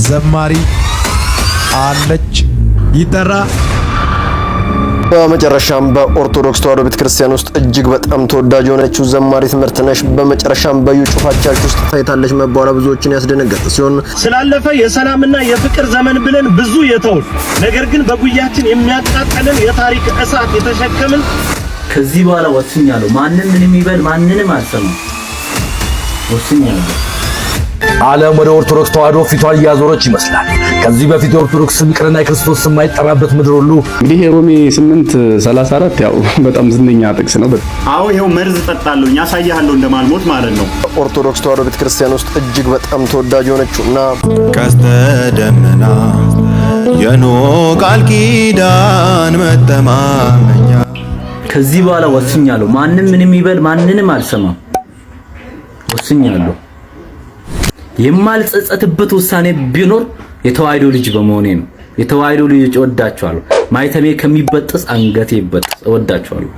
ዘማሪ አለች ይጠራ። በመጨረሻም በኦርቶዶክስ ተዋሕዶ ቤተክርስቲያን ውስጥ እጅግ በጣም ተወዳጅ የሆነችው ዘማሪት ምርትነሽ በመጨረሻም በዩ ጩፋ ቸርች ውስጥ ታይታለች መባሏ ብዙዎችን ያስደነገጠ ሲሆን ስላለፈ የሰላምና የፍቅር ዘመን ብለን ብዙ የተውን ነገር ግን በጉያችን የሚያቃጥልን የታሪክ እሳት የተሸከምን ከዚህ በኋላ ወስኛለሁ። ማንንም ምንም ይበል ማንንም አልሰማም። ወስኛለሁ። ዓለም ወደ ኦርቶዶክስ ተዋሕዶ ፊቷን እያዞረች ይመስላል። ከዚህ በፊት የኦርቶዶክስ ፍቅርና የክርስቶስ ስም የማይጠራበት ምድር ሁሉ እንግዲህ ሮሜ 8:34 ያው በጣም ዝነኛ ጥቅስ ነው። አዎ ይሄው መርዝ ጠጣለሁ ያሳያለሁ እንደማልሞት ማለት ነው። ኦርቶዶክስ ተዋሕዶ ቤተክርስቲያን ውስጥ እጅግ በጣም ተወዳጅ የሆነችውና ቀስተ ደመና የኖህ ቃል ኪዳን መተማመኛ ከዚህ በኋላ ወስኛለሁ። ማንንም ምንም ይበል ማንንም አልሰማም። ወስኛለሁ። የማልጸጸትበት ውሳኔ ቢኖር የተዋሕዶ ልጅ በመሆኔ ነው። የተዋሕዶ ልጅ እወዳቸዋለሁ። ማይተሜ ከሚበጥስ አንገቴ ይበጥስ። እወዳቸዋለሁ።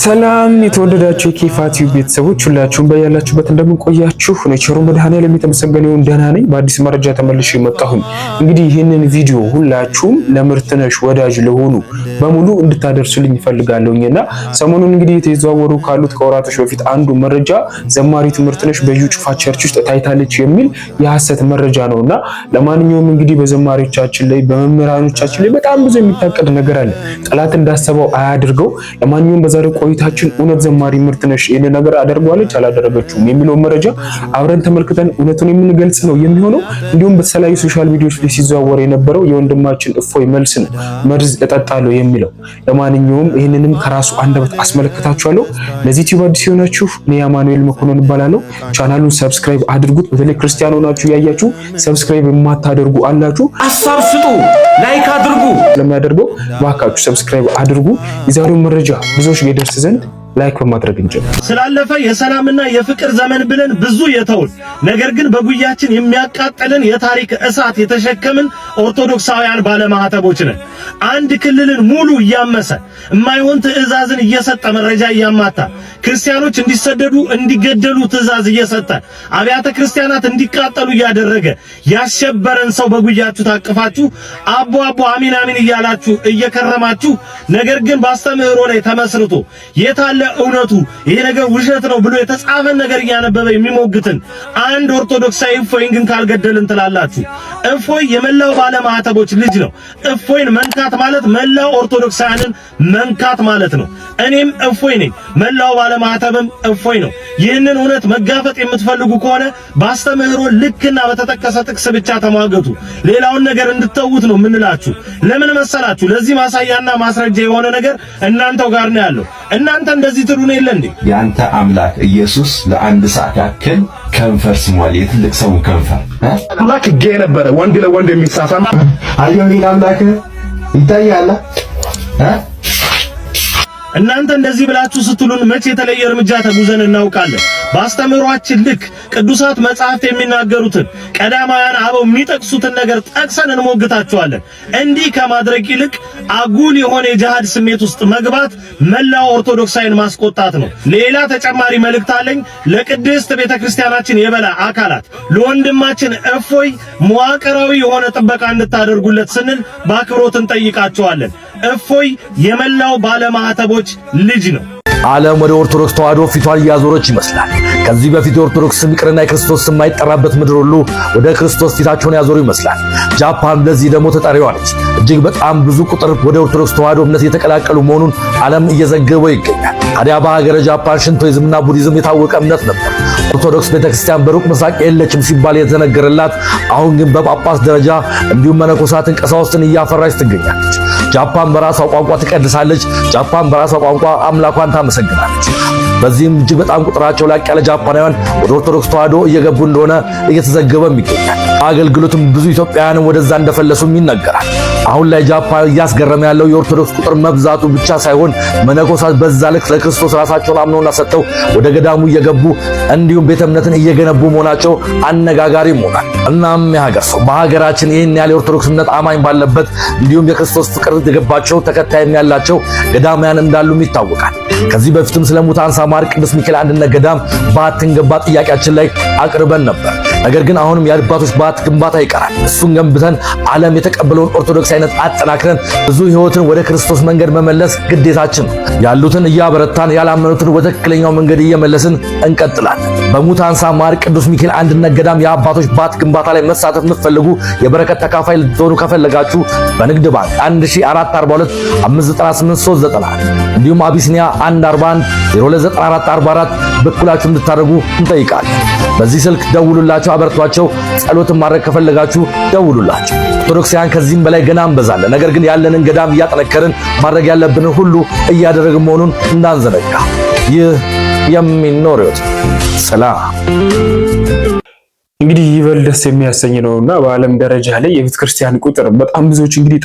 ሰላም የተወደዳችሁ የኬፋቲው ቤተሰቦች ሁላችሁም በያላችሁበት እንደምን ቆያችሁ? ቸሩ መድኃኔዓለም የተመሰገነ ይሁን። ደህና ነኝ። በአዲስ መረጃ ተመልሼ መጣሁኝ። እንግዲህ ይህንን ቪዲዮ ሁላችሁም ለምርትነሽ ወዳጅ ለሆኑ በሙሉ እንድታደርሱልኝ ፈልጋለሁኝና ሰሞኑን እንግዲህ የተዘዋወሩ ካሉት ከወራቶች በፊት አንዱ መረጃ ዘማሪት ምርትነሽ በዩ ጩፋ ቸርች ውስጥ ታይታለች የሚል የሐሰት መረጃ ነውና ለማንኛውም እንግዲህ በዘማሪዎቻችን ላይ በመምህራኖቻችን ላይ በጣም ብዙ የሚታቀድ ነገር አለ። ጠላት እንዳሰበው አያድርገው። ለማንኛውም በዛሬው ቆይታችን እውነት ዘማሪ ምርትነሽ ይሄን ነገር አደርጓለች አላደረገችውም የሚለው መረጃ አብረን ተመልክተን እውነቱን የምንገልጽ ነው የሚሆነው። እንዲሁም በተለያዩ ሶሻል ሚዲያዎች ላይ ሲዘዋወር የነበረው የወንድማችን እፎይ መልስ ነው መርዝ እጠጣለሁ የሚለው። ለማንኛውም ይሄንንም ከራሱ አንደበት አስመለክታችኋለሁ። ለዚህ ዩቲዩብ አዲስ የሆናችሁ እኔ አማኑኤል መኮንን እባላለሁ። ቻናሉን ሰብስክራይብ አድርጉት። በተለይ ክርስቲያኖ ናችሁ ያያችሁ ሰብስክራይብ የማታደርጉ አላችሁ፣ ሐሳብ ስጡ፣ ላይክ አድርጉ። ለሚያደርገው ባካችሁ ሰብስክራይብ አድርጉ። የዛሬው መረጃ ብዙዎች ይደርስ ዘንድ ላይክ በማድረግ እንጀምር። ስላለፈ የሰላምና የፍቅር ዘመን ብለን ብዙ የተውን ነገር ግን በጉያችን የሚያቃጥልን የታሪክ እሳት የተሸከምን ኦርቶዶክሳውያን ባለማህተቦች ነን። አንድ ክልልን ሙሉ እያመሰ የማይሆን ትዕዛዝን እየሰጠ መረጃ እያማታ ክርስቲያኖች እንዲሰደዱ እንዲገደሉ ትዕዛዝ እየሰጠ አብያተ ክርስቲያናት እንዲቃጠሉ እያደረገ ያሸበረን ሰው በጉያችሁ ታቅፋችሁ አቦ አቦ አሚን አሚን እያላችሁ እየከረማችሁ ነገር ግን በአስተምህሮ ላይ ተመስርቶ የታለ እውነቱ ይሄ ነገር ውሸት ነው ብሎ የተጻፈን ነገር እያነበበ የሚሞግትን አንድ ኦርቶዶክሳዊ እፎይን ግን ካልገደልን ትላላችሁ። እፎይ የመላው ባለማህተቦች ልጅ ነው። እፎይን መንካት ማለት መላው ኦርቶዶክሳውያንን መንካት ማለት ነው። እኔም እፎይ ነኝ፣ መላው ባለማህተብም እፎይ ነው። ይህንን እውነት መጋፈጥ የምትፈልጉ ከሆነ በአስተምህሮ ልክና በተጠቀሰ ጥቅስ ብቻ ተሟገቱ። ሌላውን ነገር እንድትተውት ነው የምንላችሁ። ለምን መሰላችሁ? ለዚህ ማሳያና ማስረጃ የሆነ ነገር እናንተው ጋር ነው ያለው። እናንተ እንደዚህ ትሉን የለ እንዴ? ያንተ አምላክ ኢየሱስ ለአንድ ሰዓት ያክል ከንፈር ስሟል። የትልቅ ሰው ከንፈር አምላክ ጌ ነበረ ወንድ ለወንድ የሚሳሳም አየሁኝ። አምላክ ይታያል። እናንተ እንደዚህ ብላችሁ ስትሉን መቼ የተለየ እርምጃ ተጉዘን እናውቃለን? በአስተምህሯችን ልክ ቅዱሳት መጻሕፍት የሚናገሩትን ቀዳማውያን አበው የሚጠቅሱትን ነገር ጠቅሰን እንሞግታቸዋለን። እንዲህ ከማድረግ ይልቅ አጉል የሆነ የጂሃድ ስሜት ውስጥ መግባት መላው ኦርቶዶክሳዊን ማስቆጣት ነው። ሌላ ተጨማሪ መልእክት አለኝ ለቅድስት ቤተክርስቲያናችን የበላይ አካላት፣ ለወንድማችን እፎይ መዋቅራዊ የሆነ ጥበቃ እንድታደርጉለት ስንል በአክብሮት እንጠይቃቸዋለን። እፎይ የመላው ባለማህተቦች ልጅ ነው። ዓለም ወደ ኦርቶዶክስ ተዋሕዶ ፊቷን እያዞረች ይመስላል። ከዚህ በፊት የኦርቶዶክስ ፍቅርና የክርስቶስ ስም የማይጠራበት ምድር ሁሉ ወደ ክርስቶስ ፊታቸውን ያዞሩ ይመስላል። ጃፓን ለዚህ ደግሞ ተጠሪዋ ነች። እጅግ በጣም ብዙ ቁጥር ወደ ኦርቶዶክስ ተዋሕዶ እምነት እየተቀላቀሉ መሆኑን ዓለም እየዘገበው ይገኛል። ታዲያ በሀገረ ጃፓን ሽንቶይዝምና ቡዲዝም የታወቀ እምነት ነበር። ኦርቶዶክስ ቤተክርስቲያን በሩቅ ምስራቅ የለችም ሲባል የተነገረላት አሁን ግን በጳጳስ ደረጃ እንዲሁም መነኮሳትን ቀሳውስትን እያፈራች ትገኛለች። ጃፓን በራሷ ቋንቋ ትቀድሳለች። ጃፓን በራሷ ቋንቋ አምላኳን ታመሰግናለች። በዚህም እጅግ በጣም ቁጥራቸው ላቅ ያለ ጃፓናውያን ወደ ኦርቶዶክስ ተዋሕዶ እየገቡ እንደሆነ እየተዘገበም ይገኛል። አገልግሎትም ብዙ ኢትዮጵያውያንም ወደዛ እንደፈለሱም ይነገራል። አሁን ላይ ጃፓን እያስገረመ ያለው የኦርቶዶክስ ቁጥር መብዛቱ ብቻ ሳይሆን መነኮሳት በዛ ልክ ለክርስቶስ ራሳቸውን አምነውና ሰጥተው ወደ ገዳሙ እየገቡ እንዲሁም ቤተ እምነትን እየገነቡ መሆናቸው አነጋጋሪ ሆኗል። እናም የሀገር ሰው በሀገራችን ይህን ያለ የኦርቶዶክስ እምነት አማኝ ባለበት እንዲሁም የክርስቶስ ፍቅር የገባቸው ተከታይም ያላቸው ገዳማያን እንዳሉም ይታወቃል። ከዚህ በፊትም ስለ ሙታንሳ ማር ቅዱስ ሚካኤል አንድነት ገዳም በዓትን ገንባ ጥያቄያችን ላይ አቅርበን ነበር። ነገር ግን አሁንም የአባቶች በዓት ግንባታ ይቀራል። እሱን ገንብተን ዓለም የተቀበለውን ኦርቶዶክስ አይነት አጠናክረን ብዙ ሕይወትን ወደ ክርስቶስ መንገድ መመለስ ግዴታችን ነው። ያሉትን እያበረታን ያላመኑትን ወደ ትክክለኛው መንገድ እየመለስን እንቀጥላለን። በሙታንሳ ማር ቅዱስ ሚካኤል አንድነት ገዳም የአባቶች በዓት ግንባታ ላይ መሳተፍ የምትፈልጉ የበረከት ተካፋይ ልትሆኑ ከፈለጋችሁ በንግድ ባንክ 1442 598 እንዲሁም አቢሲኒያ 141 029444 በኩላችሁ እንድታደርጉ እንጠይቃለን። በዚህ ስልክ ደውሉላቸው፣ አበርቷቸው። ጸሎትን ማድረግ ከፈለጋችሁ ደውሉላቸው። ኦርቶዶክሳውያን ከዚህም በላይ ገና እንበዛለን። ነገር ግን ያለንን ገዳም እያጠነከርን ማድረግ ያለብንን ሁሉ እያደረግን መሆኑን እንዳንዘነጋ። ይህ የሚኖሩት ሰላም እንግዲህ ይበል ደስ የሚያሰኝ ነውና በዓለም ደረጃ ላይ የቤተ ክርስቲያን ቁጥር በጣም ብዙዎች እንግዲህ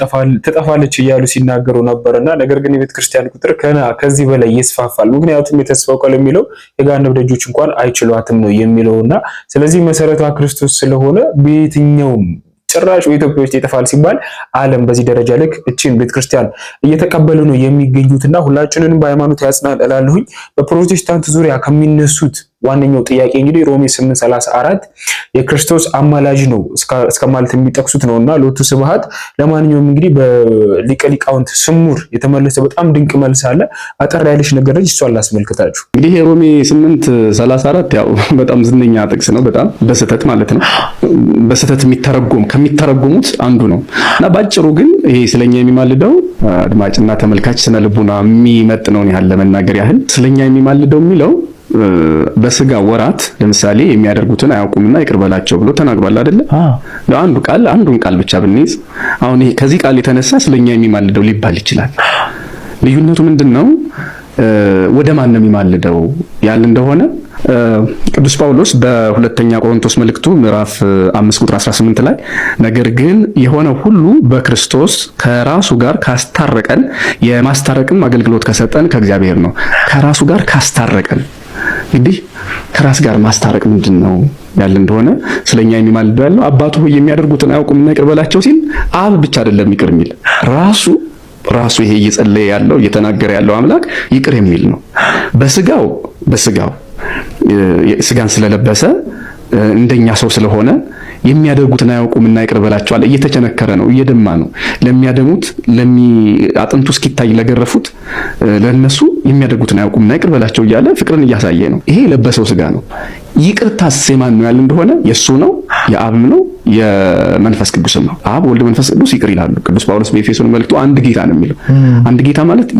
ትጠፋለች እያሉ ሲናገሩ ነበርና ነገር ግን የቤተ ክርስቲያን ቁጥር ከዚህ በላይ ይስፋፋል። ምክንያቱም የተስፋው ቃል የሚለው የገሃነም ደጆች እንኳን አይችሏትም ነው የሚለውና ስለዚህ መሰረቷ ክርስቶስ ስለሆነ በየትኛውም ጭራሽ ኢትዮጵያ ውስጥ ይጠፋል ሲባል ዓለም በዚህ ደረጃ ልክ እቺን ቤተክርስቲያን እየተቀበሉ ነው የሚገኙትና ሁላችንንም በሃይማኖት ያጽናል እላለሁኝ። በፕሮቴስታንት ዙሪያ ከሚነሱት ዋነኛው ጥያቄ እንግዲህ ሮሜ 8:34 የክርስቶስ አማላጅ ነው እስከ ማለት የሚጠቅሱት ነውና ሎቱ ስብሐት። ለማንኛውም እንግዲህ በሊቀ ሊቃውንት ስሙር የተመለሰ በጣም ድንቅ መልስ አለ። አጠር ያለች ነገር ነች፣ እሷን ላስመልክታችሁ። እንግዲህ ሮሜ 8:34 ያው በጣም ዝነኛ ጥቅስ ነው። በጣም በስህተት ማለት ነው በስህተት ከሚተረጎሙት አንዱ ነው እና ባጭሩ ግን ይሄ ስለኛ የሚማልደው አድማጭና ተመልካች ስነ ልቡና የሚመጥነውን ያህል ለመናገር ያህል ስለኛ የሚማልደው የሚለው በስጋ ወራት ለምሳሌ የሚያደርጉትን አያውቁምና ይቅር በላቸው ብሎ ተናግሯል አይደለ? አንዱን ቃል ብቻ ብንይዝ አሁን ይሄ ከዚህ ቃል የተነሳ ስለኛ የሚማልደው ሊባል ይችላል። ልዩነቱ ምንድነው? ወደ ማን ነው የሚማልደው ያለ እንደሆነ ቅዱስ ጳውሎስ በሁለተኛ ቆሮንቶስ መልእክቱ ምዕራፍ 5 ቁጥር 18 ላይ ነገር ግን የሆነ ሁሉ በክርስቶስ ከራሱ ጋር ካስታረቀን የማስታረቅም አገልግሎት ከሰጠን ከእግዚአብሔር ነው። ከራሱ ጋር ካስታረቀን እንግዲህ ከራስ ጋር ማስታረቅ ምንድነው ያለ እንደሆነ ስለኛ የሚማልደው ያለው አባቱ ሆይ የሚያደርጉትን አያውቁምና ይቅር በላቸው ሲል አብ ብቻ አይደለም ይቅር የሚል ራሱ ይሄ እየጸለየ ያለው እየተናገረ ያለው አምላክ ይቅር የሚል ነው። በስጋው ስጋን ስለለበሰ እንደኛ ሰው ስለሆነ የሚያደርጉትን አያውቁምና ይቅር በላቸዋል። እየተቸነከረ ነው፣ እየደማ ነው። ለሚያደሙት አጥንቱ እስኪታይ ለገረፉት ለነሱ የሚያደርጉትን አያውቁምና ይቅር በላቸው እያለ ፍቅርን እያሳየ ነው። ይሄ የለበሰው ስጋ ነው። ይቅርታስ የማን ነው ያለ እንደሆነ የሱ ነው፣ የአብም ነው፣ የመንፈስ ቅዱስም ነው። አብ ወልድ መንፈስ ቅዱስ ይቅር ይላሉ። ቅዱስ ጳውሎስ በኤፌሶን መልእክቱ አንድ ጌታ ነው የሚለው። አንድ ጌታ ማለት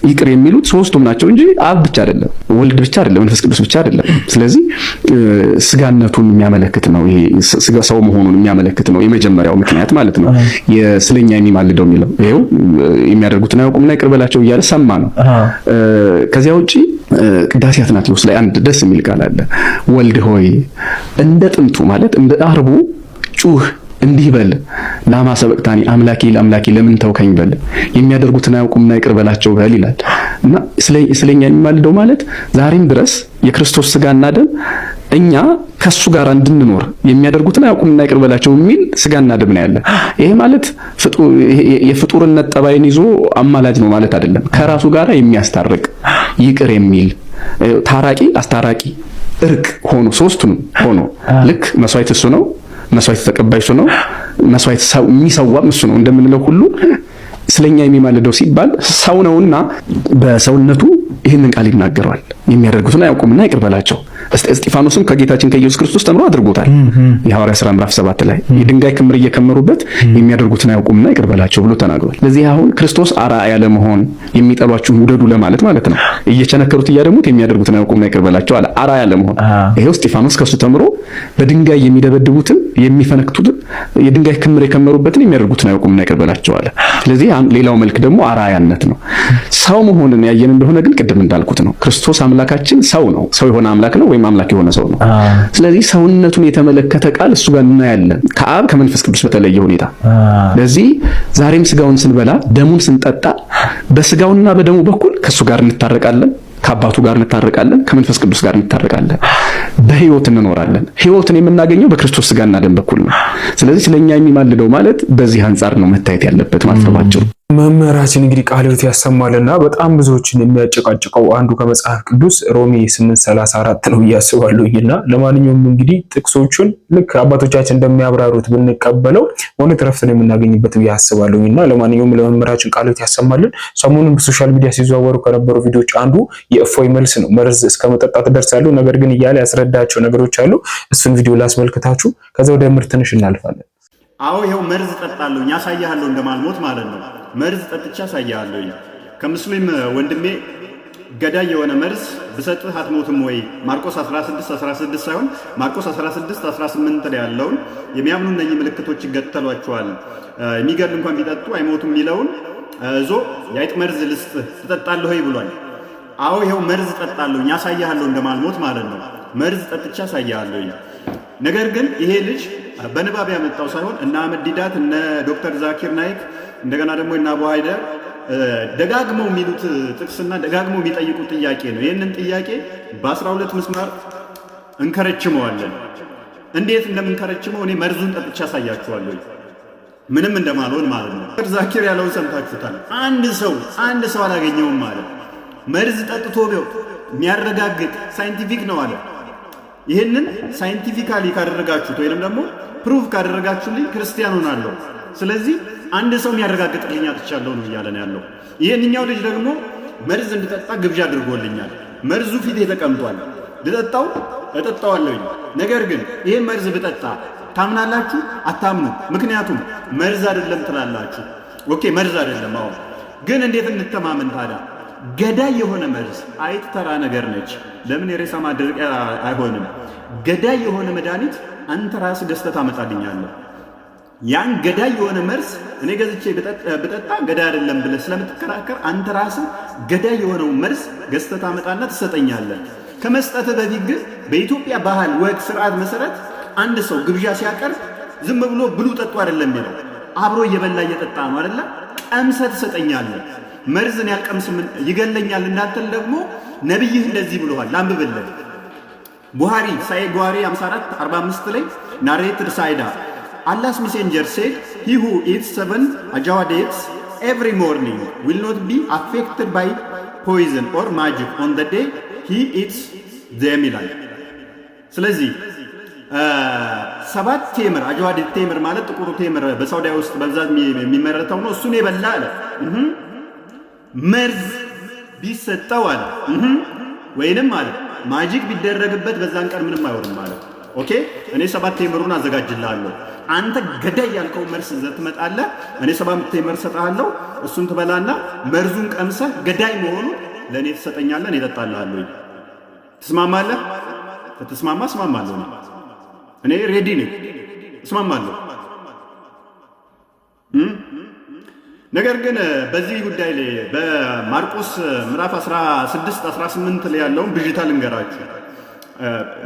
ይቅር የሚሉት ሶስቱም ናቸው እንጂ አብ ብቻ አይደለም፣ ወልድ ብቻ አይደለም፣ መንፈስ ቅዱስ ብቻ አይደለም። ስለዚህ ስጋነቱን የሚያመለክት ነው። ይሄ ስጋ ሰው መሆኑን የሚያመለክት ነው። የመጀመሪያው ምክንያት ማለት ነው ስለኛ የሚማልደው የሚለው ይሄው የሚያደርጉትን አያውቁምና ይቅር በላቸው እያለ ሰማ ነው። ከዚያ ውጪ ቅዳሴ አትናቴዎስ ላይ አንድ ደስ የሚል ቃል አለ። ወልድ ሆይ እንደ ጥንቱ ማለት እንደ አርቡ ጩህ እንዲህ በል ላማ ሰበቅታኒ አምላኬ ለምን ተውከኝ በል የሚያደርጉትን አያውቁምና ይቅር በላቸው በል ይላል። እና ስለኛ የሚማልደው ማለት ዛሬም ድረስ የክርስቶስ ስጋና ደም እኛ ከሱ ጋር እንድንኖር የሚያደርጉትን አያውቁምና ይቅር በላቸው የሚል ስጋና ደም ነው ያለ። ይሄ ማለት የፍጡርነት ጠባይን ይዞ አማላጅ ነው ማለት አይደለም። ከራሱ ጋር የሚያስታርቅ ይቅር የሚል ታራቂ፣ አስታራቂ፣ እርቅ ሆኖ ሶስቱንም ሆኖ ልክ መስዋዕት እሱ ነው፣ መስዋዕት ተቀባይ እሱ ነው፣ መስዋዕት የሚሰዋም እሱ ነው እንደምንለው ሁሉ ስለኛ የሚማልደው ሲባል ሰው ነውና በሰውነቱ ይህንን ቃል ይናገራል። የሚያደርጉትን አያውቁምና ይቅር በላቸው። እስጢፋኖስም ከጌታችን ከኢየሱስ ክርስቶስ ተምሮ አድርጎታል። የሐዋርያት ሥራ ምዕራፍ 7 ላይ የድንጋይ ክምር እየከመሩበት የሚያደርጉትን አያውቁምና ይቅር በላቸው ብሎ ተናግሯል። ለዚህ አሁን ክርስቶስ አርአያ ለመሆን የሚጠሏችሁን ውደዱ ለማለት ማለት ነው። እየቸነከሩት እያደሙት የሚያደርጉትን አያውቁምና ይቅር በላቸው አለ። አርአያ ለመሆን ይሄው እስጢፋኖስ ከሱ ተምሮ በድንጋይ የሚደበድቡትን የሚፈነክቱት የድንጋይ ክምር የከመሩበትን የሚያደርጉትን አያውቁምና ይቅር በላቸው አለ። ስለዚህ ሌላው መልክ ደግሞ አራያነት ነው። ሰው መሆንን ያየን እንደሆነ ግን ቅድም እንዳልኩት ነው። ክርስቶስ አምላካችን ሰው ነው። ሰው የሆነ አምላክ ነው ወይም አምላክ የሆነ ሰው ነው። ስለዚህ ሰውነቱን የተመለከተ ቃል እሱ ጋር እናያለን፣ ከአብ ከመንፈስ ቅዱስ በተለየ ሁኔታ። ስለዚህ ዛሬም ስጋውን ስንበላ ደሙን ስንጠጣ በስጋውና በደሙ በኩል ከሱ ጋር እንታረቃለን፣ ከአባቱ ጋር እንታረቃለን፣ ከመንፈስ ቅዱስ ጋር እንታረቃለን፣ በህይወት እንኖራለን። ህይወትን የምናገኘው በክርስቶስ ስጋና ደም በኩል ነው። ስለዚህ ስለኛ የሚማልደው ማለት በዚህ አንጻር ነው መታየት ያለበት ማለት ነው ባጭሩ። መምህራችን እንግዲህ ቃለ ሕይወት ያሰማልና በጣም ብዙዎችን የሚያጨቃጭቀው አንዱ ከመጽሐፍ ቅዱስ ሮሜ 8:34 ነው እያስባለሁኝና ለማንኛውም እንግዲህ ጥቅሶቹን ልክ አባቶቻችን እንደሚያብራሩት ብንቀበለው እውነት ረፍትን የምናገኝበት ያስባለሁኝና ለማንኛውም ለመምህራችን ቃለ ሕይወት ያሰማልን። ሰሞኑን በሶሻል ሚዲያ ሲዘዋወሩ ከነበሩ ቪዲዮዎች አንዱ የእፎይ መልስ ነው። መርዝ እስከ መጠጣት ደርሳለሁ ነገር ግን እያለ ያስረዳቸው ነገሮች አሉ። እሱን ቪዲዮ ላስመልክታችሁ ከዛ ወደ ምርት ትንሽ እናልፋለን። አዎ ይሄው መርዝ ጠጣለሁ ያሳያለሁ እንደማልሞት ማለት ነው። መርዝ ጠጥቻ ያሳያለሁ። ከሙስሊም ወንድሜ ገዳይ የሆነ መርዝ ብሰጥህ አትሞትም ወይ? ማርቆስ 16:16 ሳይሆን ማርቆስ 16:18 ላይ ያለውን የሚያምኑ እነኚህ ምልክቶች ይከተሏቸዋል፣ የሚገድል እንኳን ቢጠጡ አይሞቱም የሚለውን እዞ የአይጥ መርዝ ልስጥህ ትጠጣለህ ወይ ብሏል። አዎ ይሄው መርዝ ጠጣለሁ ያሳያለሁ እንደማልሞት ማለት ነው። መርዝ ጠጥቻ ያሳያለሁ። ነገር ግን ይሄ ልጅ በንባብ ያመጣው ሳይሆን እና አህመድ ዲዳት እነ ዶክተር ዛኪር ናይክ እንደገና ደግሞ እና አቡ ሃይደር ደጋግመው የሚሉት ጥቅስና ደጋግመው የሚጠይቁት ጥያቄ ነው። ይህንን ጥያቄ በ12 መስመር እንከረችመዋለን። እንዴት እንደምንከረችመው እኔ መርዙን ጠጥቻ ያሳያችኋለሁ፣ ምንም እንደማልሆን ማለት ነው። ዶክተር ዛኪር ያለውን ሰምታችሁታል። አንድ ሰው አላገኘውም ማለት መርዝ ጠጥቶ ቢው የሚያረጋግጥ ሳይንቲፊክ ነው አለ። ይህንን ሳይንቲፊካሊ ካደረጋችሁት ወይንም ደግሞ ፕሩፍ ካደረጋችሁልኝ ክርስቲያን ሆናለሁ። ስለዚህ አንድ ሰው የሚያረጋግጥልኝ አጥቻለሁ ነው እያለ ነው ያለው። ይህንኛው ልጅ ደግሞ መርዝ እንድጠጣ ግብዣ አድርጎልኛል። መርዙ ፊቴ ተቀምጧል። ልጠጣው እጠጣዋለሁኝ። ነገር ግን ይህን መርዝ ብጠጣ ታምናላችሁ? አታምኑ። ምክንያቱም መርዝ አይደለም ትላላችሁ። ኦኬ መርዝ አይደለም። አዎ ግን እንዴት እንተማመን ታዲያ? ገዳይ የሆነ መርዝ አይጥ ተራ ነገር ነች። ለምን የሬሳ ማድረቂያ አይሆንም? ገዳይ የሆነ መድኃኒት አንተ ራስህ ገዝተህ ታመጣልኛለህ። ያን ገዳይ የሆነ መርዝ እኔ ገዝቼ ብጠጣ ገዳይ አይደለም ብለህ ስለምትከራከር አንተ ራስህ ገዳይ የሆነው መርዝ ገዝተህ ታመጣና ትሰጠኛለህ። ከመስጠትህ በፊት ግን በኢትዮጵያ ባህል፣ ወግ፣ ስርዓት መሰረት አንድ ሰው ግብዣ ሲያቀርብ ዝም ብሎ ብሉ ጠጡ አይደለም የሚለው፣ አብሮ እየበላ እየጠጣ ነው አይደለ? ቀምሰህ ትሰጠኛለህ። መርዝን ያልቀምስ ይገለኛል እንዳትል ደግሞ ነብይህ እንደዚህ ብለዋል። ላንብብልህ። ቡሃሪ ሳይ ቡሃሪ 54:45 ላይ ናሬትድ ሳይዳ Allah's messenger said, he who eats 7 ajawa dates every morning will not be affected by poison or magic on the day he eats them ይላል። ስለዚህ 7 ቴምር አጃዋ ዴት ቴምር ማለት ጥቁሩ ቴምር በሳውዲ ውስጥ በብዛት የሚመረተው ነው። እሱን የበላ አለ መርዝ ቢሰጠው አለ ወይንም አለ ማጂክ ቢደረግበት በዛን ቀን ምንም አይሆንም ማለት። ኦኬ እኔ 7 ቴምሩን አዘጋጅልሃለሁ። አንተ ገዳይ ያልከው መርዝ ይዘህ ትመጣለህ። እኔ 7 ቴምር ሰጣለሁ። እሱን ትበላና መርዙን ቀምሰህ ገዳይ መሆኑ ለኔ ትሰጠኛለህ። እኔ እጠጣልሃለሁ። ትስማማለህ? ከተስማማ እስማማለሁ። እኔ ሬዲ ነኝ፣ እስማማለሁ። ነገር ግን በዚህ ጉዳይ ላይ በማርቆስ ምዕራፍ 16:18 ላይ ያለውን ብዥታ ልንገራችሁ።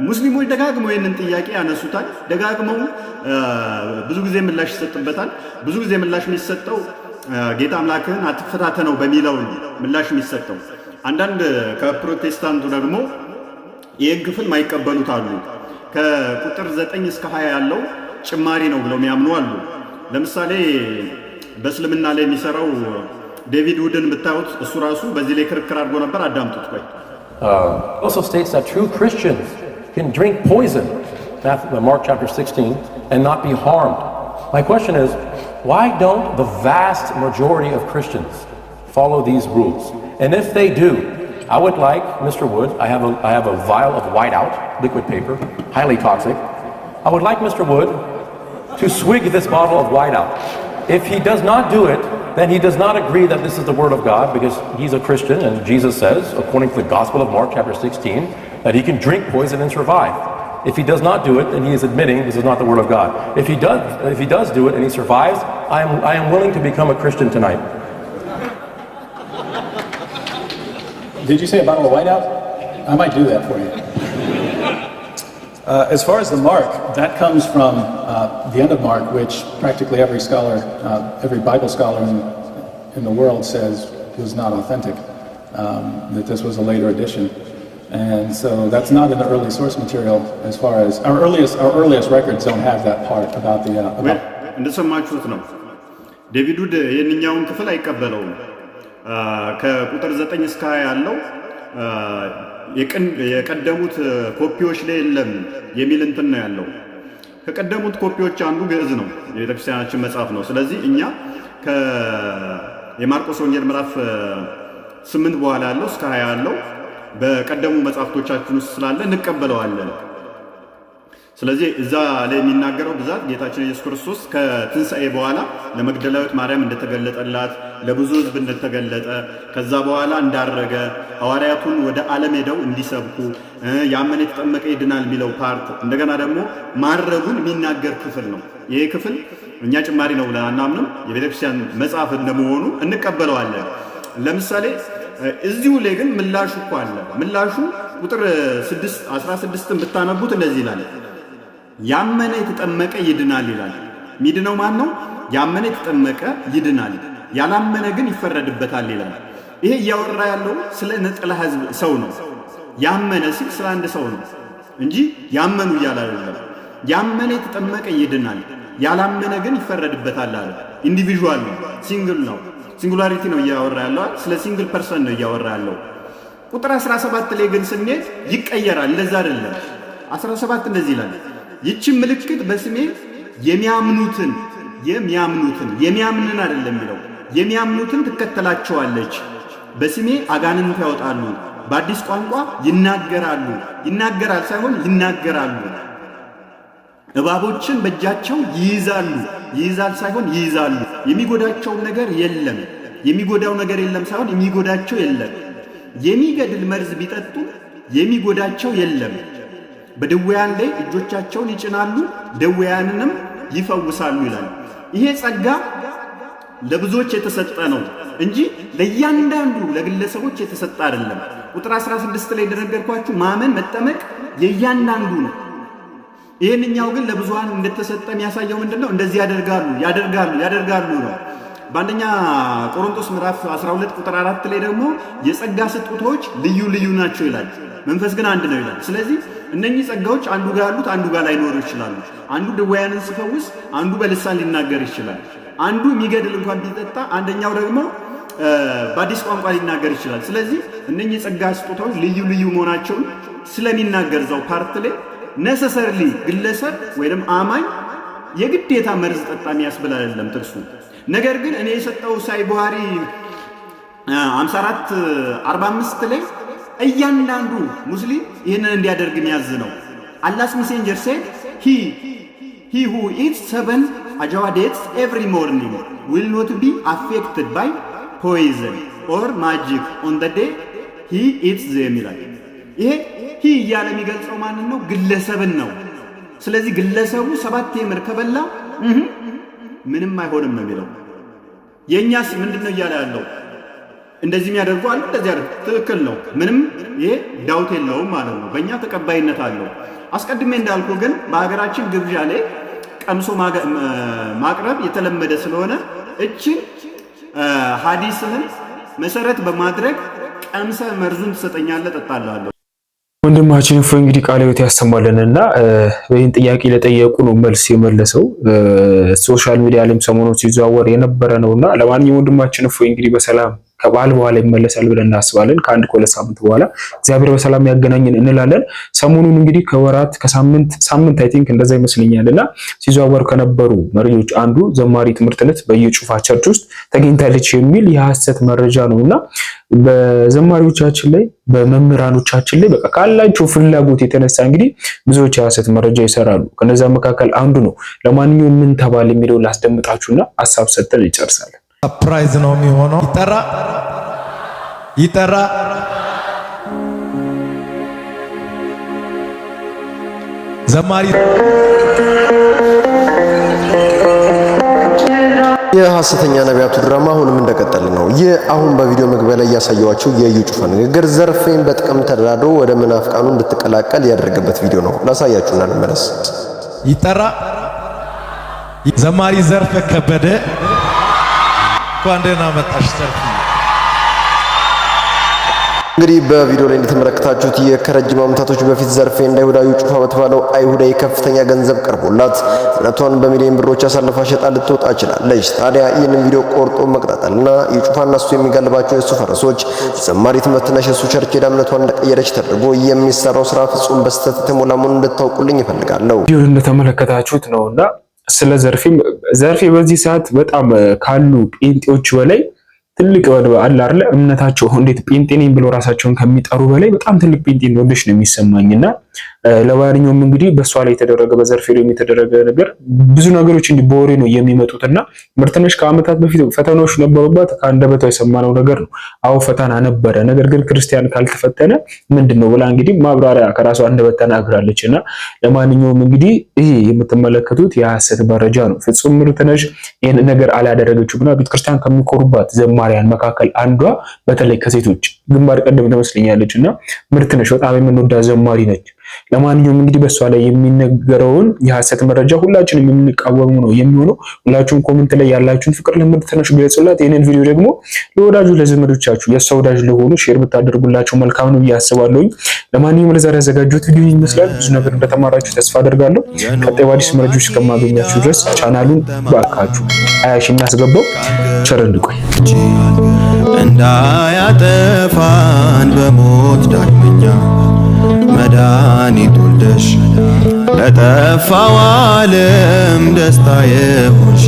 ሙስሊሞች ደጋግመው ይህንን ጥያቄ ያነሱታል። ደጋግመው ብዙ ጊዜ ምላሽ ይሰጥበታል። ብዙ ጊዜ ምላሽ የሚሰጠው ጌታ አምላክህን አትፈታተነው በሚለው ምላሽ የሚሰጠው። አንዳንድ ከፕሮቴስታንቱ ደግሞ ይህን ክፍል ማይቀበሉት አሉ። ከቁጥር 9 እስከ 20 ያለው ጭማሪ ነው ብለው የሚያምኑ አሉ። ለምሳሌ በእስልምና ላይ የሚሰራው ዴቪድ ውድን ብታዩት እሱ ራሱ በዚህ ላይ ክርክር አድርጎ ነበር። አዳምጡት ቆይ። Also states that true Christians can drink poison, Mark chapter 16, and not be harmed. My question is, why don't the vast majority of Christians follow these rules? And if they do, I would like Mr. Wood, I have a vial of whiteout, liquid paper, highly toxic. I would like Mr. Wood to swig this bottle of whiteout. If he does not do it, then he does not agree that this is the word of God, because he's a Christian and Jesus says, according to the Gospel of Mark chapter 16, that he can drink poison and survive. If he does not do it, then he is admitting this is not the word of God. If he does do it and he survives, I am willing to become a Christian tonight. Did you say a bottle of whiteout? I might do that for you. As far as the mark, that comes from the end of Mark, which practically every scholar, every Bible scholar in the world says was not authentic, that this was a later addition. And so that's not in the early source material as far as our earliest records don't have that part about the እንደሰማችሁት ነው። ዴቪድ ውድ የኛውን ክፍል አይቀበለውም። ከቁጥር 9 እስከ 20 ያለው የቀደሙት ኮፒዎች ላይ የለም የሚል እንትን ነው ያለው። ከቀደሙት ኮፒዎች አንዱ ግዕዝ ነው፣ የቤተክርስቲያናችን መጽሐፍ ነው። ስለዚህ እኛ የማርቆስ ወንጌል ምዕራፍ 8 በኋላ ያለው እስከ 20 ያለው በቀደሙ መጽሐፍቶቻችን ውስጥ ስላለ እንቀበለዋለን። ስለዚህ እዛ ላይ የሚናገረው ብዛት ጌታችን ኢየሱስ ክርስቶስ ከትንሣኤ በኋላ ለመግደላዊት ማርያም እንደተገለጠላት፣ ለብዙ ሕዝብ እንደተገለጠ፣ ከዛ በኋላ እንዳረገ፣ ሐዋርያቱን ወደ ዓለም ሄደው እንዲሰብኩ፣ ያመነ የተጠመቀ ይድናል የሚለው ፓርት፣ እንደገና ደግሞ ማረጉን የሚናገር ክፍል ነው። ይሄ ክፍል እኛ ጭማሪ ነው ብለን አናምንም። የቤተክርስቲያን መጽሐፍ እንደመሆኑ እንቀበለዋለን። ለምሳሌ እዚሁ ላይ ግን ምላሹ እኮ አለ። ምላሹ ቁጥር 16ን ብታነቡት እንደዚህ ይላል፣ ያመነ የተጠመቀ ይድናል ይላል። ሚድነው ማን ነው? ያመነ የተጠመቀ ይድናል፣ ያላመነ ግን ይፈረድበታል ይላል። ይሄ እያወራ ያለው ስለ ነጠላ ህዝብ ሰው ነው። ያመነ ሲል ስለ አንድ ሰው ነው እንጂ ያመኑ እያለ አይደለም። ያመነ የተጠመቀ ይድናል፣ ያላመነ ግን ይፈረድበታል አለ። ኢንዲቪዥዋል ነው፣ ሲንግል ነው፣ ሲንጉላሪቲ ነው እያወራ ያለው። ስለ ሲንግል ፐርሰን ነው እያወራ ያለው። ቁጥር 17 ላይ ግን ስንሄድ ይቀየራል። እንደዛ አይደለም። 17 እንደዚህ ይላል፣ ይህች ምልክት በስሜ የሚያምኑትን የሚያምንን አይደለም የሚለው የሚያምኑትን ትከተላቸዋለች። በስሜ አጋንንት ያወጣሉ፣ በአዲስ ቋንቋ ይናገራሉ። ይናገራል ሳይሆን ይናገራሉ። እባቦችን በእጃቸው ይይዛሉ። ይይዛል ሳይሆን ይይዛሉ። የሚጎዳቸው ነገር የለም። የሚጎዳው ነገር የለም ሳይሆን የሚጎዳቸው የለም። የሚገድል መርዝ ቢጠጡ የሚጎዳቸው የለም። በደዌያን ላይ እጆቻቸውን ይጭናሉ፣ ደዌያንንም ይፈውሳሉ ይላል። ይሄ ጸጋ ለብዙዎች የተሰጠ ነው እንጂ ለእያንዳንዱ ለግለሰቦች የተሰጠ አይደለም። ቁጥር 16 ላይ እንደነገርኳችሁ ማመን መጠመቅ የእያንዳንዱ ነው። ይህንኛው ግን ለብዙሃን እንደተሰጠ የሚያሳየው ምንድነው? እንደዚህ ያደርጋሉ ነው። በአንደኛ ቆሮንቶስ ምዕራፍ 12 ቁጥር 4 ላይ ደግሞ የጸጋ ስጦታዎች ልዩ ልዩ ናቸው ይላል፣ መንፈስ ግን አንድ ነው ይላል። ስለዚህ እነኚህ ጸጋዎች አንዱ ጋር ያሉት አንዱ ጋር ላይኖሩ ይችላሉ። አንዱ ደዌያንን ሲፈውስ፣ አንዱ በልሳን ሊናገር ይችላል። አንዱ የሚገድል እንኳን ቢጠጣ፣ አንደኛው ደግሞ በአዲስ ቋንቋ ሊናገር ይችላል። ስለዚህ እነኚህ የጸጋ ስጦታዎች ልዩ ልዩ መሆናቸውን ስለሚናገር እዛው ፓርት ላይ ነሰሰርሊ ግለሰብ ወይም አማኝ የግዴታ መርዝ ጠጣ የሚያስብል አይደለም ጥቅሱ። ነገር ግን እኔ የሰጠው ሳይ ቡሃሪ 54:45 ላይ እያንዳንዱ ሙስሊም ይህንን እንዲያደርግ የሚያዝ ነው። አላህስ ሜሴንጀር ሴድ he who eats 7 ajwa dates every morning will not be affected by poison or magic on the day he eats them ይላል። ይሄ እያለ የሚገልጸው ማንን ነው? ግለሰብን ነው። ስለዚህ ግለሰቡ 7 ቴምር ከበላ ምንም አይሆንም ነው የሚለው። የኛስ ምንድነው እያለ ያለው? እንደዚህ የሚያደርጉ አሉ፣ እንደዚህ ያደርጉ። ትክክል ነው። ምንም ይሄ ዳውት የለውም ማለት ነው። በእኛ ተቀባይነት አለው። አስቀድሜ እንዳልኩ ግን በሀገራችን ግብዣ ላይ ቀምሶ ማቅረብ የተለመደ ስለሆነ እችን ሐዲስህን መሰረት በማድረግ ቀምሰ መርዙን ትሰጠኛለህ፣ ጠጣላለሁ። ወንድማችን እፎይ እንግዲህ ቃለ ሕይወት ያሰማልንና ይህን ጥያቄ ለጠየቁ ነው መልስ የመለሰው። ሶሻል ሚዲያ ላይም ሰሞኑን ሲዘዋወር የነበረ ነውና ለማንኛውም ወንድማችን እፎይ እንግዲህ በሰላም ከበዓል በኋላ ይመለሳል ብለን እናስባለን። ከአንድ ከሁለት ሳምንት በኋላ እግዚአብሔር በሰላም ያገናኘን እንላለን። ሰሞኑን እንግዲህ ከወራት ከሳምንት አይ ቲንክ እንደዛ ይመስለኛልና ሲዘዋወሩ ከነበሩ መሪዎች አንዱ ዘማሪ ትምህርትነት በየጩፋ ቸርች ውስጥ ተገኝታለች የሚል የሐሰት መረጃ ነውና በዘማሪዎቻችን ላይ በመምህራኖቻችን ላይ በቃ ካላቸው ፍላጎት የተነሳ እንግዲህ ብዙዎች የሐሰት መረጃ ይሰራሉ። ከነዛ መካከል አንዱ ነው። ለማንኛውም ምን ተባለ የሚለውን ላስደምጣችሁና ሐሳብ ሰጥተን እንጨርሳለን። ሰርፕራይዝ ነው የሚሆነው። ይጠራ ዘማሪ የሐሰተኛ ነቢያቱ ድራማ አሁንም እንደቀጠለ ነው። ይህ አሁን በቪዲዮ መግቢያ ላይ ያሳየዋችሁ የኢዩ ጩፋ ንግግር ዘርፌን በጥቅም ተደራድሮ ወደ መናፍቃኑ እንድትቀላቀል ያደረገበት ቪዲዮ ነው። ላሳያችሁና እንመለስ። ይጠራ ዘማሪ ዘርፌ ከበደ እንኳን ደህና መጣሽ ዘርፌ። እንግዲህ በቪዲዮ ላይ እንደተመለከታችሁት ከረጅም ዓመታቶች በፊት ዘርፌ እንደ አይሁዳዊ ጩፋ በተባለው አይሁዳዊ ከፍተኛ ገንዘብ ቀርቦላት እምነቷን በሚሊዮን ብሮች አሳልፋ ሸጣ ልትወጣ ችላለች። ታዲያ ይህንን ቪዲዮ ቆርጦ መቀጣጠልና የጩፋና እሱ የሚጋልባቸው የእሱ ፈረሶች ዘማሪት መትነሽ እሱ ቸርች ሄዳ እምነቷን እንደቀየረች ተደርጎ የሚሰራው ስራ ፍጹም በስተት የተሞላ መሆኑን እንድታውቁልኝ እፈልጋለሁ። ቪዲዮ እንደተመለከታችሁት ነውና ስለ ዘርፌ በዚህ ሰዓት በጣም ካሉ ጴንጤዎች በላይ ትልቅ አለ አይደል እምነታቸው እንዴት ጴንጤ ነኝ ብለው ራሳቸውን ከሚጠሩ በላይ በጣም ትልቅ ጴንጤ እንደሆነች ነው የሚሰማኝና ለባህሪኛውም እንግዲህ በሷ ላይ የተደረገ በዘርፌ ላይ የተደረገ ነገር ብዙ ነገሮች እንዲህ በወሬ ነው የሚመጡትና ምርትነሽ ከዓመታት በፊት ፈተናዎች ነበሩባት። ከአንደበቷ የሰማነው ነገር ነው። አዎ ፈተና ነበረ፣ ነገር ግን ክርስቲያን ካልተፈተነ ምንድነው ብላ እንግዲህ ማብራሪያ ከራሷ አንደበት ተናግራለችና ለማንኛውም እንግዲህ ይሄ የምትመለከቱት የሐሰት መረጃ ነው። ፍጹም ምርትነሽ ይሄን ነገር አላደረገችውና ቤተክርስቲያን ከሚኮሩባት ዘማሪያን መካከል አንዷ በተለይ ከሴቶች ግንባር ቀደም ትመስለኛለችና ምርትነሽ በጣም የምንወዳት ዘማሪ ነች። ለማንኛውም እንግዲህ በሷ ላይ የሚነገረውን የሐሰት መረጃ ሁላችንም የምንቃወሙ ነው የሚሆነው። ሁላችሁም ኮሜንት ላይ ያላችሁን ፍቅር ለምርትነሽ ገለጹላት። ይሄንን ቪዲዮ ደግሞ ለወዳጁ ለዘመዶቻችሁ የሷ ወዳጅ ለሆኑ ሼር ብታደርጉላችሁ መልካም ነው ብዬ አስባለሁ። ለማንኛውም ለዛሬ ያዘጋጀሁት ቪዲዮ ይመስላል። ብዙ ነገር እንደተማራችሁ ተስፋ አደርጋለሁ። ቀጣይ አዲስ መረጃዎች እስከማገኛችሁ ድረስ ቻናሉን ባካችሁ አያሽ እናስገባው። ቸር እንቆይ። እንዳያጠፋን በሞት ዳግመኛ መድኃኒት ወልደሽ ለጠፋው ዓለም ደስታ የሆንሽ